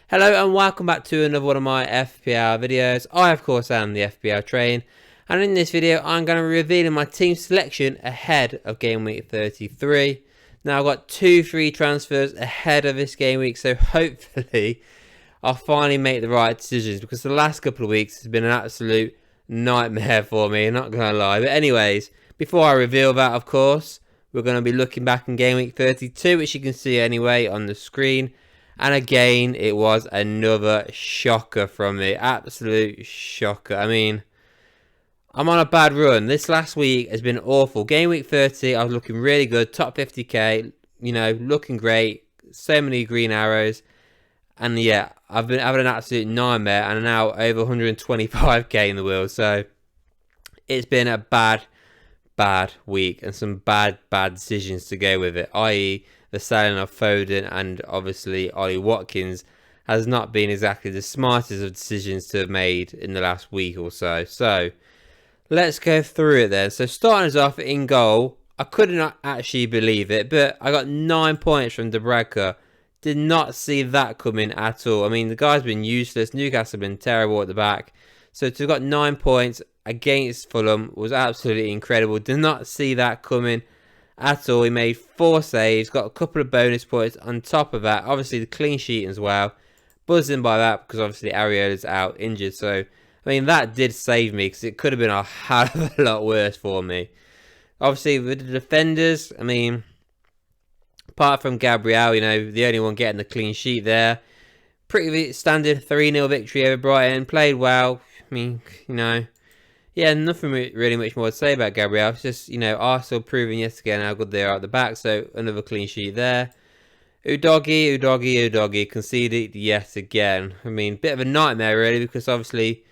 Hello and welcome back to another one of my FPL videos. I of course am the FPL train, and in this video I'm going to be revealing my team selection ahead of game week 33. Now I've got 2 free transfers ahead of this game week, so hopefully I'll finally make the right decisions, because the last couple of weeks has been an absolute nightmare for me, not going to lie. But anyways, before I reveal that, of course, we're going to be looking back in game week 32, which you can see anyway on the screen. And again, it was another shocker from me. Absolute shocker. I mean, I'm on a bad run. This last week has been awful. Game week 30, I was looking really good. Top 50k, you know, looking great. So many green arrows. And yeah, I've been having an absolute nightmare. And now over 125k in the wheel. So it's been a bad week. And some bad decisions to go with it. I.e., the selling of Foden and obviously Ollie Watkins has not been exactly the smartest of decisions to have made in the last week or so. So let's go through it then. So starting us off in goal, I could not actually believe it, but I got 9 points from Dubravka. Did not see that coming at all. I mean, the guy's been useless. Newcastle have been terrible at the back. So to have got 9 points against Fulham was absolutely incredible. Did not see that coming at all. He made 4 saves, got a couple of bonus points on top of that. Obviously the clean sheet as well. Buzzing by that because obviously Ariola's out injured. So I mean, that did save me, because it could have been a hell of a lot worse for me. Obviously with the defenders, I mean, apart from Gabriel, you know, the only one getting the clean sheet there. Pretty standard 3-0 victory over Brighton. Played well. I mean, you know, yeah, nothing really much more to say about Gabriel. It's just, you know, Arsenal proving yet again how good they are at the back. So another clean sheet there. Udogie conceded yet again. I mean, bit of a nightmare really, because obviously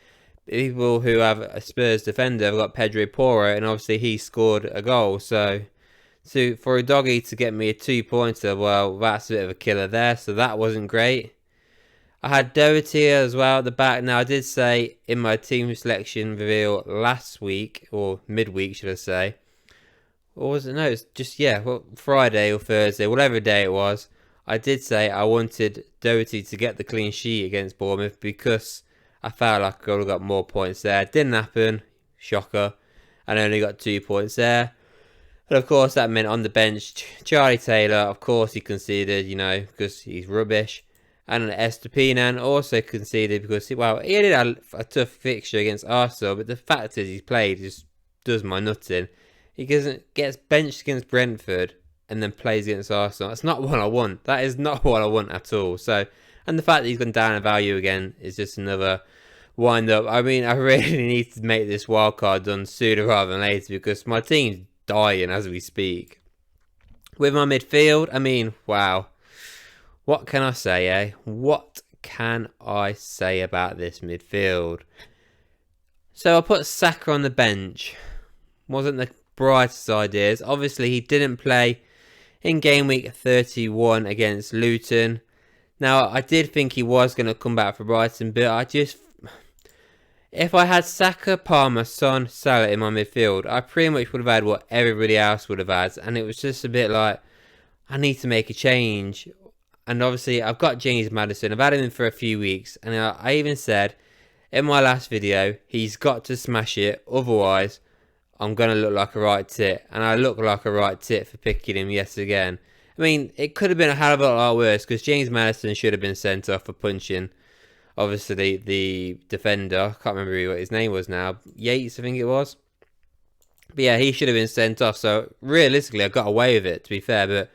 people who have a Spurs defender have got Pedro Porro, and obviously he scored a goal. So for Udogie to get me a 2-pointer, well, that's a bit of a killer there. So that wasn't great. I had Doherty as well at the back. Now, I did say in my team selection reveal last week, or midweek, should I say. Or was it? No, it's just, yeah, well, Friday or Thursday, whatever day it was. I did say I wanted Doherty to get the clean sheet against Bournemouth, because I felt like I could have got more points there. Didn't happen. Shocker. And I only got 2 points there. And of course, that meant on the bench, Charlie Taylor, of course, he conceded, you know, because he's rubbish. And Estupinan also conceded because, well, he did have a tough fixture against Arsenal, but the fact is he's played just does my nuts in. He gets benched against Brentford and then plays against Arsenal. That's not what I want. That is not what I want at all. So, and the fact that he's gone down in value again is just another wind up. I mean, I really need to make this wildcard done sooner rather than later, because my team's dying as we speak. With my midfield, I mean, wow. What can I say, eh? What can I say about this midfield? So I put Saka on the bench. Wasn't the brightest ideas. Obviously, he didn't play in game week 31 against Luton. Now, I did think he was going to come back for Brighton, but if I had Saka, Palmer, Son, Salah in my midfield, I pretty much would have had what everybody else would have had. And it was just a bit like, I need to make a change. And obviously, I've got James Maddison. I've had him for a few weeks. And I even said in my last video, he's got to smash it. Otherwise, I'm going to look like a right tit. And I look like a right tit for picking him yet again. I mean, it could have been a hell of a lot worse, because James Maddison should have been sent off for punching, obviously, the defender. I can't remember what his name was now. Yates, I think it was. But yeah, he should have been sent off. So realistically, I got away with it, to be fair. But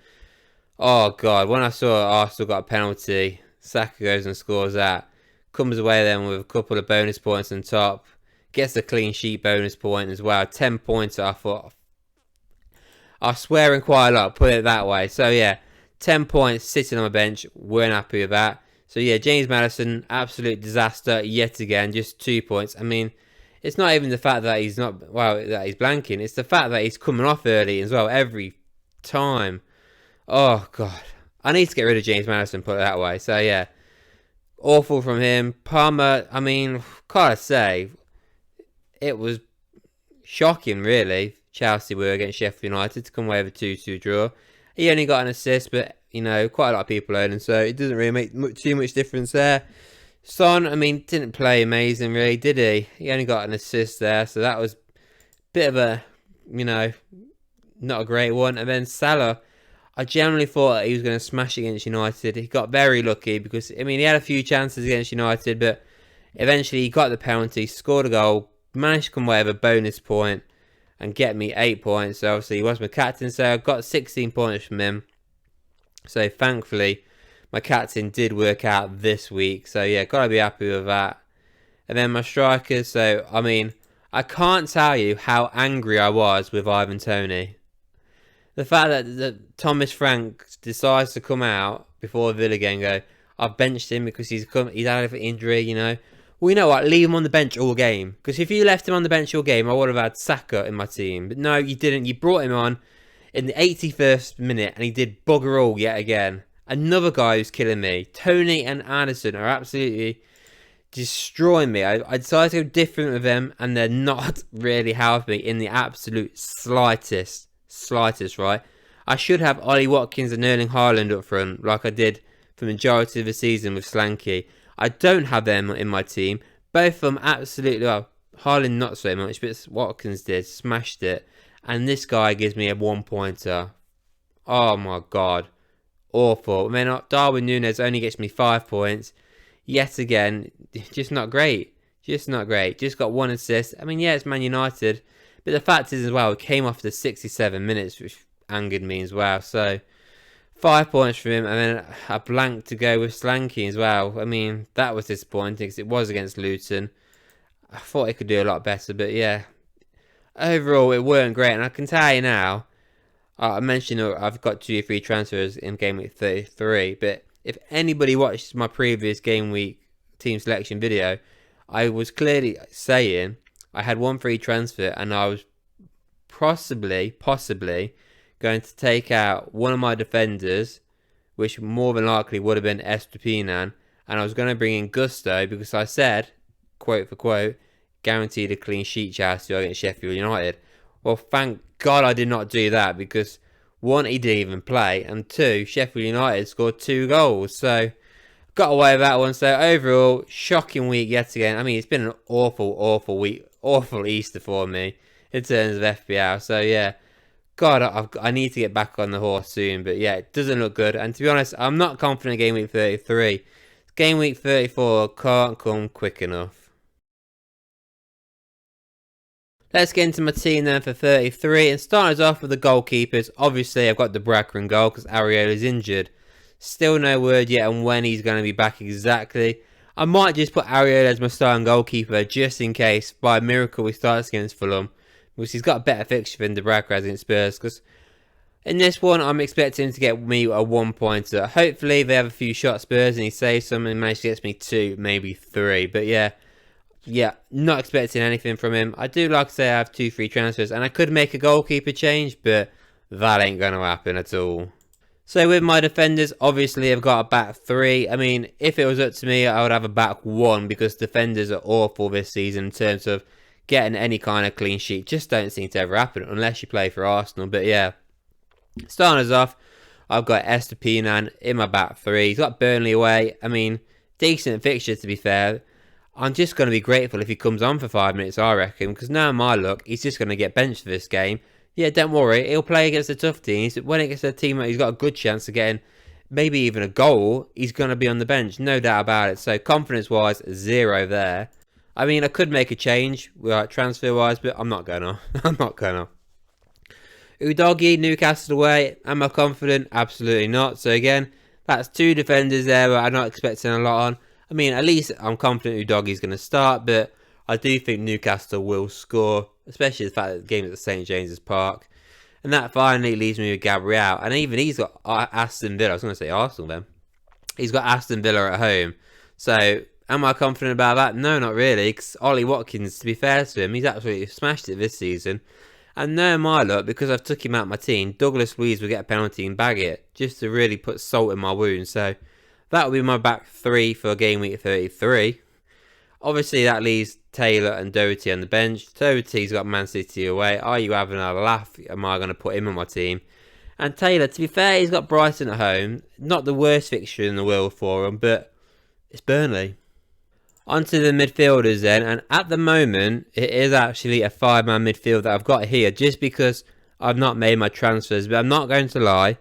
oh, God, when I saw Arsenal got a penalty, Saka goes and scores that. Comes away then with a couple of bonus points on top. Gets a clean sheet bonus point as well. 10 points, I thought. I swear in quite a lot, put it that way. So, yeah, 10 points sitting on my bench. Weren't happy with that. So, yeah, James Maddison, absolute disaster yet again. Just 2 points. I mean, it's not even the fact that he's not, well, that he's blanking. It's the fact that he's coming off early as well every time. Oh, God. I need to get rid of James Maddison, put it that way. So, yeah. Awful from him. Palmer, I mean, gotta say, it was shocking, really. Chelsea were against Sheffield United to come away with a 2-2 draw. He only got an assist, but you know, quite a lot of people own him, so it doesn't really make too much difference there. Son, I mean, didn't play amazing, really, did he? He only got an assist there, so that was a bit of a, you know, not a great one. And then Salah, I generally thought he was going to smash against United. He got very lucky because, I mean, he had a few chances against United, but eventually he got the penalty, scored a goal, managed to come away with a bonus point and get me 8 points. So obviously he was my captain, so I got 16 points from him. So thankfully, my captain did work out this week. So yeah, gotta be happy with that. And then my strikers, so I mean, I can't tell you how angry I was with Ivan Toney. The fact that Thomas Frank decides to come out before the Villa game and go, I've benched him because he's had an injury, you know. Well, you know what? Leave him on the bench all game. Because if you left him on the bench all game, I would have had Saka in my team. But no, you didn't. You brought him on in the 81st minute and he did bugger all yet again. Another guy who's killing me. Toney and Anderson are absolutely destroying me. I decided to go different with them and they're not really helping me in the absolute slightest, right? I should have Ollie Watkins and Erling Haaland up front like I did for the majority of the season with Slanky. I don't have them in my team. Both of them absolutely, well, Haaland not so much, but Watkins did, smashed it. And this guy gives me a 1-pointer. Oh my god. Awful. I mean, Darwin Núñez only gets me 5 points. Yet again, just not great. Just not great. Just got 1 assist. I mean, yeah, it's Man United. But the fact is as well, it came off the 67 minutes, which angered me as well. So, 5 points from him, and then a blank to go with Slanky as well. I mean, that was disappointing because it was against Luton. I thought he could do a lot better, but yeah. Overall, it weren't great, and I can tell you now, I mentioned I've got 2 or 3 transfers in Game Week 33, but if anybody watched my previous Game Week team selection video, I was clearly saying I had 1 free transfer, and I was possibly going to take out one of my defenders, which more than likely would have been Estupiñán, and I was going to bring in Gusto because I said, quote for quote, guaranteed a clean sheet chance against Sheffield United. Well, thank God I did not do that because 1, he didn't even play, and 2, Sheffield United scored 2 goals, so got away with that one. So overall, shocking week yet again. I mean, it's been an awful week, awful Easter for me in terms of FPL, so yeah. God, I need to get back on the horse soon. But yeah, it doesn't look good. And to be honest, I'm not confident in Game Week 33. Game Week 34 can't come quick enough. Let's get into my team then for 33. And starting us off with the goalkeepers. Obviously, I've got the Bracker in goal because Areola's injured. Still no word yet on when he's going to be back exactly. I might just put Areola as my starting goalkeeper just in case, by miracle, he starts against Fulham. Because he's got a better fixture than De Bracker has against Spurs. Because in this one, I'm expecting him to get me a 1-pointer. Hopefully, they have a few shots Spurs and he saves some and manages to get me 2, maybe 3. But yeah, not expecting anything from him. I do like to say I have 2 free transfers and I could make a goalkeeper change, but that ain't going to happen at all. So with my defenders, obviously I've got a back 3. I mean, if it was up to me, I would have a back 1 because defenders are awful this season in terms of getting any kind of clean sheet. Just don't seem to ever happen unless you play for Arsenal. But yeah, starting us off, I've got Estupiñán in my back 3. He's got Burnley away. I mean, decent fixture to be fair. I'm just going to be grateful if he comes on for 5 minutes, I reckon, because now my luck, he's just going to get benched for this game. Yeah, don't worry, he'll play against the tough teams. When it gets to a team that he's got a good chance of getting maybe even a goal, he's going to be on the bench, no doubt about it. So confidence-wise, 0 there. I mean, I could make a change transfer-wise, but I'm not going to. I'm not going to. Udogie, Newcastle away. Am I confident? Absolutely not. So again, that's 2 defenders there, but I'm not expecting a lot on. I mean, at least I'm confident Udogie's going to start, but I do think Newcastle will score, especially the fact that the game is at St James's Park. And that finally leaves me with Gabriel. And even he's got Aston Villa. I was going to say Arsenal then. He's got Aston Villa at home. So, am I confident about that? No, not really. Because Ollie Watkins, to be fair to him, he's absolutely smashed it this season. And no, my luck, because I've took him out of my team, Douglas Luiz will get a penalty and bag it. Just to really put salt in my wound. So, that will be my back 3 for Game Week 33. Obviously, that leaves Taylor and Doherty on the bench. Doherty's got Man City away. Are you having a laugh? Am I going to put him on my team? And Taylor, to be fair, he's got Brighton at home. Not the worst fixture in the world for him, but it's Burnley. Onto the midfielders then, and at the moment, it is actually a 5-man midfield that I've got here, just because I've not made my transfers. But I'm not going to lie,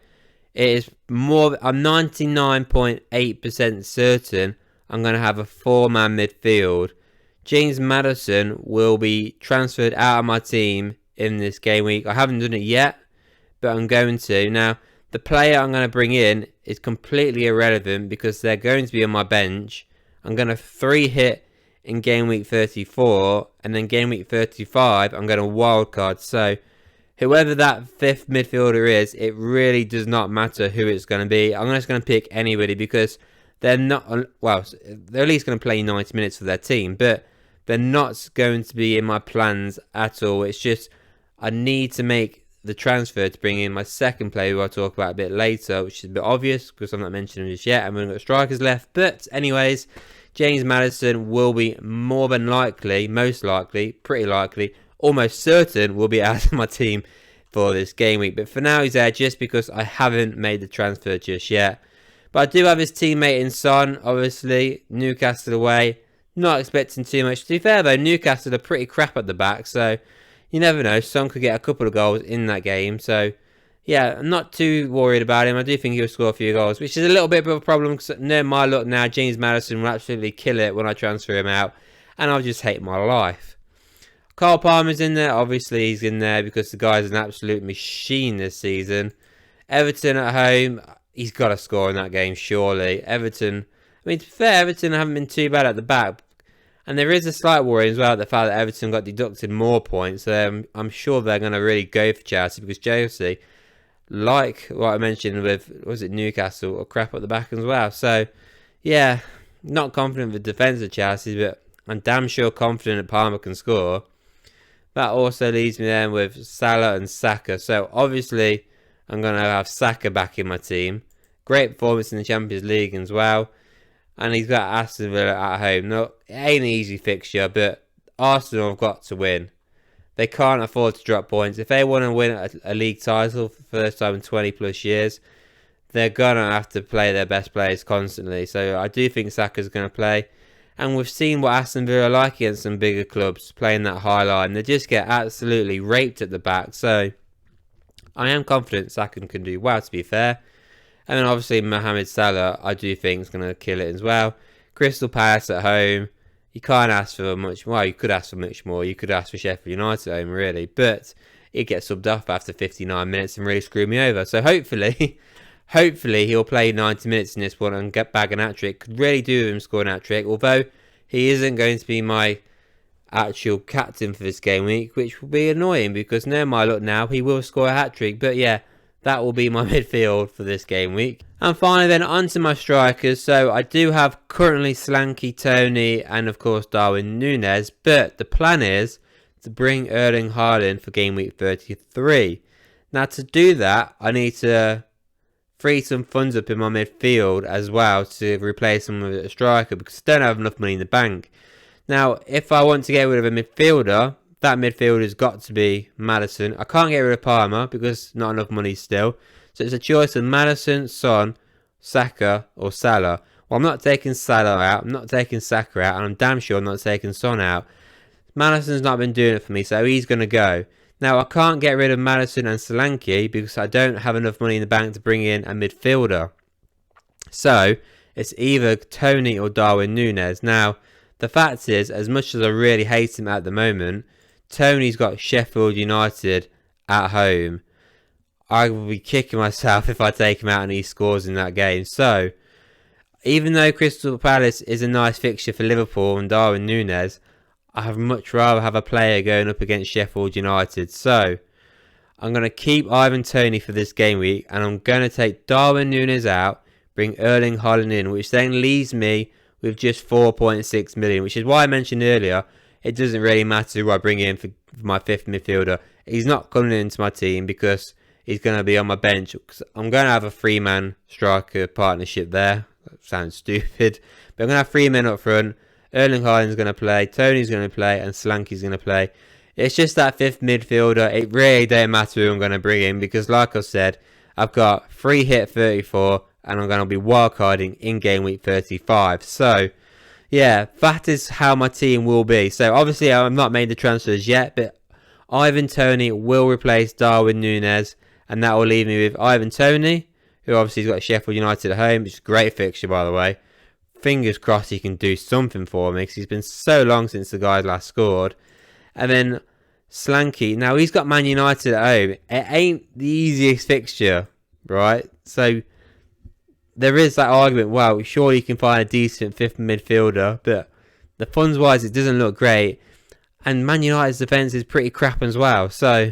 it is more. I'm 99.8% certain I'm going to have a 4-man midfield. James Maddison will be transferred out of my team in this game week. I haven't done it yet, but I'm going to. Now, the player I'm going to bring in is completely irrelevant because they're going to be on my bench. I'm going to 3-hit in game week 34, and then game week 35, I'm going to wildcard. So, whoever that 5th midfielder is, it really does not matter who it's going to be. I'm just going to pick anybody because they're not, well, they're at least going to play 90 minutes for their team, but they're not going to be in my plans at all. It's just, I need to make the transfer to bring in my second player, who I'll talk about a bit later, which is a bit obvious because I'm not mentioning this yet, and we've got strikers left. But anyways, James Maddison will be more than likely, most likely, pretty likely, almost certain will be out of my team for this game week. But for now, he's there just because I haven't made the transfer just yet. But I do have his teammate in Son, obviously, Newcastle away. Not expecting too much. To be fair though, Newcastle are pretty crap at the back, so you never know. Son could get a couple of goals in that game. So, yeah, I'm not too worried about him. I do think he'll score a few goals, which is a little bit of a problem because no, my luck now, James Maddison will absolutely kill it when I transfer him out. And I'll just hate my life. Cole Palmer's in there. Obviously, he's in there because the guy's an absolute machine this season. Everton at home. He's got to score in that game, surely. Everton, I mean, to be fair, Everton haven't been too bad at the back. And there is a slight worry as well, the fact that Everton got deducted more points. I'm sure they're going to really go for Chelsea because Chelsea, like what I mentioned with, was it Newcastle, are crap at the back as well. So, yeah, not confident with the defence of Chelsea, but I'm damn sure confident that Palmer can score. That also leaves me then with Salah and Saka. So, obviously, I'm going to have Saka back in my team. Great performance in the Champions League as well. And he's got Aston Villa at home. No, it ain't an easy fixture, but Arsenal have got to win. They can't afford to drop points. If they want to win a league title for the first time in 20 plus years, they're going to have to play their best players constantly. So I do think Saka's going to play. And we've seen what Aston Villa are like against some bigger clubs playing that high line. They just get absolutely raped at the back. So I am confident Saka can do well, to be fair. And then obviously Mohamed Salah, I do think is going to kill it as well. Crystal Palace at home. You can't ask for much more. Well, you could ask for much more. You could ask for Sheffield United at home, really. But he gets subbed off after 59 minutes and really screwed me over. So hopefully he'll play 90 minutes in this one and get back an hat-trick. Could really do with him scoring a hat-trick. Although he isn't going to be my actual captain for this game week, which will be annoying because no, my luck now, he will score a hat-trick. But yeah, that will be my midfield for this game week. And finally then onto my strikers. So I do have currently Slanky, Tony and of course Darwin Núñez. But the plan is to bring Erling Haaland for game week 33. Now to do that, I need to free some funds up in my midfield as well to replace him with a striker because I don't have enough money in the bank. Now if I want to get rid of a midfielder, that midfielder's got to be Maddison. I can't get rid of Palmer because not enough money still. So it's a choice of Maddison, Son, Saka or Salah. Well, I'm not taking Salah out. I'm not taking Saka out. And I'm damn sure I'm not taking Son out. Maddison's not been doing it for me, so he's going to go. Now, I can't get rid of Maddison and Solanke because I don't have enough money in the bank to bring in a midfielder. So, it's either Tony or Darwin Núñez. Now, the fact is, as much as I really hate him at the moment, Tony's got Sheffield United at home. I will be kicking myself if I take him out and he scores in that game. So, even though Crystal Palace is a nice fixture for Liverpool and Darwin Núñez, I would much rather have a player going up against Sheffield United. So, I'm going to keep Ivan Toney for this game week and I'm going to take Darwin Núñez out, bring Erling Haaland in, which then leaves me with just 4.6 million, which is why I mentioned earlier, it doesn't really matter who I bring in for my 5th midfielder. He's not coming into my team because he's going to be on my bench. I'm going to have a 3-man striker partnership there. That sounds stupid. But I'm going to have 3 men up front. Erling Haaland's going to play. Tony's going to play. And Solanke's going to play. It's just that 5th midfielder. It really don't matter who I'm going to bring in. Because like I said, I've got 3 hit 34, and I'm going to be wildcarding in game week 35. So, yeah, that is how my team will be. So, obviously, I've not made the transfers yet, but Ivan Toney will replace Darwin Núñez, and that will leave me with Ivan Toney, who obviously has got Sheffield United at home, which is a great fixture, by the way. Fingers crossed he can do something for me, because he's been so long since the guy last scored. And then Slanky, now he's got Man United at home. It ain't the easiest fixture, right? So there is that argument, well, sure you can find a decent fifth midfielder, but the funds wise it doesn't look great. And Man United's defence is pretty crap as well. So,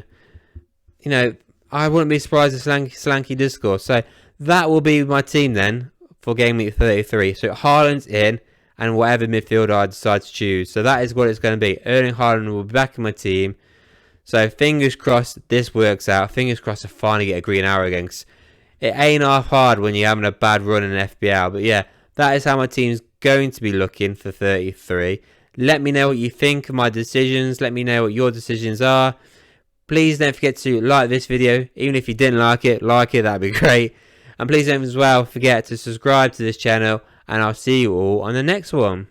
you know, I wouldn't be surprised if Slanky does score. So that will be my team then for game week 33. So Haaland's in, and whatever midfielder I decide to choose. So that is what it's going to be. Erling Haaland will be back in my team. So fingers crossed this works out. Fingers crossed I finally get a green arrow again. It ain't half hard when you're having a bad run in FPL. But yeah, that is how my team's going to be looking for 33. Let me know what you think of my decisions. Let me know what your decisions are. Please don't forget to like this video. Even if you didn't like it, that'd be great. And please don't as well forget to subscribe to this channel. And I'll see you all on the next one.